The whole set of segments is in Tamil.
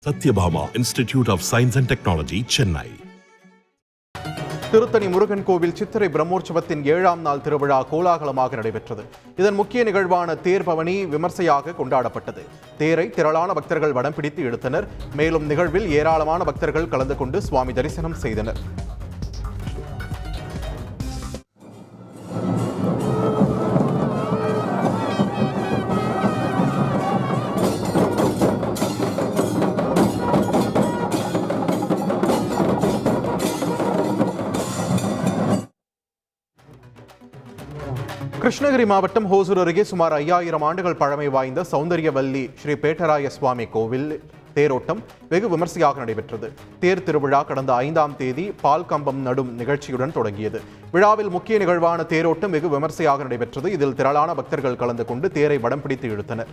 Satyabhama Institute of Science and Technology, Chennai. Tiruttani Murugan கோவில் சித்திரை பிரம்மோற்சவத்தின் 7ஆம் நாள் திருவிழா கோலாகலமாக நடைபெற்றது. இதன் முக்கிய நிகழ்வான தேர் பவனி விமர்சையாக கொண்டாடப்பட்டது. தேரை திரளான பக்தர்கள் வடம் பிடித்து இழுத்தனர். மேலும் நிகழ்வில் ஏராளமான பக்தர்கள் கலந்து கொண்டு சுவாமி தரிசனம் செய்தனர். கிருஷ்ணகிரி மாவட்டம் ஹோசூர் அருகே சுமார் 5000 ஆண்டுகள் பழமை வாய்ந்த சௌந்தரியவல்லி ஸ்ரீ பேட்டராய சுவாமி கோவில் தேரோட்டம் வெகு விமர்சையாக நடைபெற்றது. தேர் திருவிழா கடந்த 5ஆம் தேதி பால் கம்பம் நடும் நிகழ்ச்சியுடன் தொடங்கியது. விழாவில் முக்கிய நிகழ்வான தேரோட்டம் வெகு விமர்சையாக நடைபெற்றது. இதில் திரளான பக்தர்கள் கலந்து கொண்டு தேரை வடம் பிடித்து இழுத்தனர்.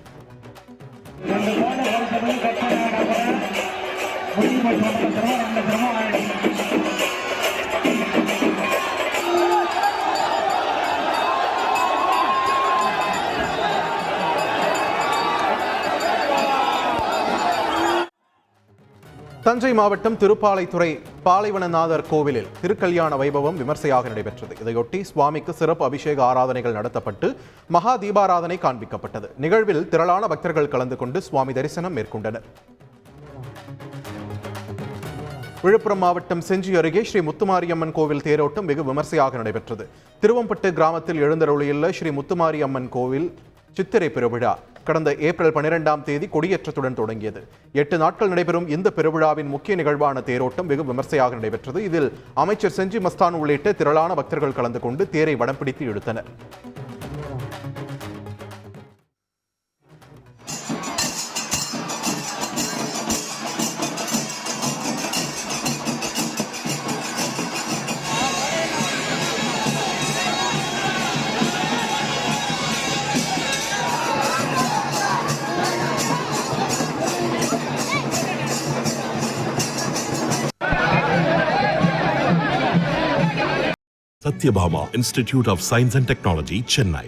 தஞ்சை மாவட்டம் திருப்பாலைத்துறை பாலைவனநாதர் கோவிலில் திருக்கல்யாண வைபவம் விமர்சையாக நடைபெற்றது. இதையொட்டி சுவாமிக்கு சிறப்பு அபிஷேக ஆராதனைகள் நடத்தப்பட்டு மகா தீபாராதனை காண்பிக்கப்பட்டது. நிகழ்வில் திரளான பக்தர்கள் கலந்து கொண்டு சுவாமி தரிசனம் மேற்கொண்டனர். விழுப்புரம் மாவட்டம் செஞ்சி அருகே ஸ்ரீ முத்துமாரியம்மன் கோவில் தேரோட்டம் வெகு விமர்சையாக நடைபெற்றது. திருவம்பட்டு கிராமத்தில் எழுந்தருளியுள்ள ஸ்ரீ முத்துமாரியம்மன் கோவில் சித்திரை பெருவிழா கடந்த ஏப்ரல் 12ஆம் தேதி கொடியேற்றத்துடன் தொடங்கியது. 8 நாட்கள் நடைபெறும் இந்த பெருவிழாவின் முக்கிய நிகழ்வான தேரோட்டம் வெகு விமர்சையாக நடைபெற்றது. இதில் அமைச்சர் செஞ்சி மஸ்தான் உள்ளிட்ட திரளான பக்தர்கள் கலந்து கொண்டு தேரை வடம் பிடித்து இழுத்தனர். Satyabhama Institute of Science and Technology, Chennai.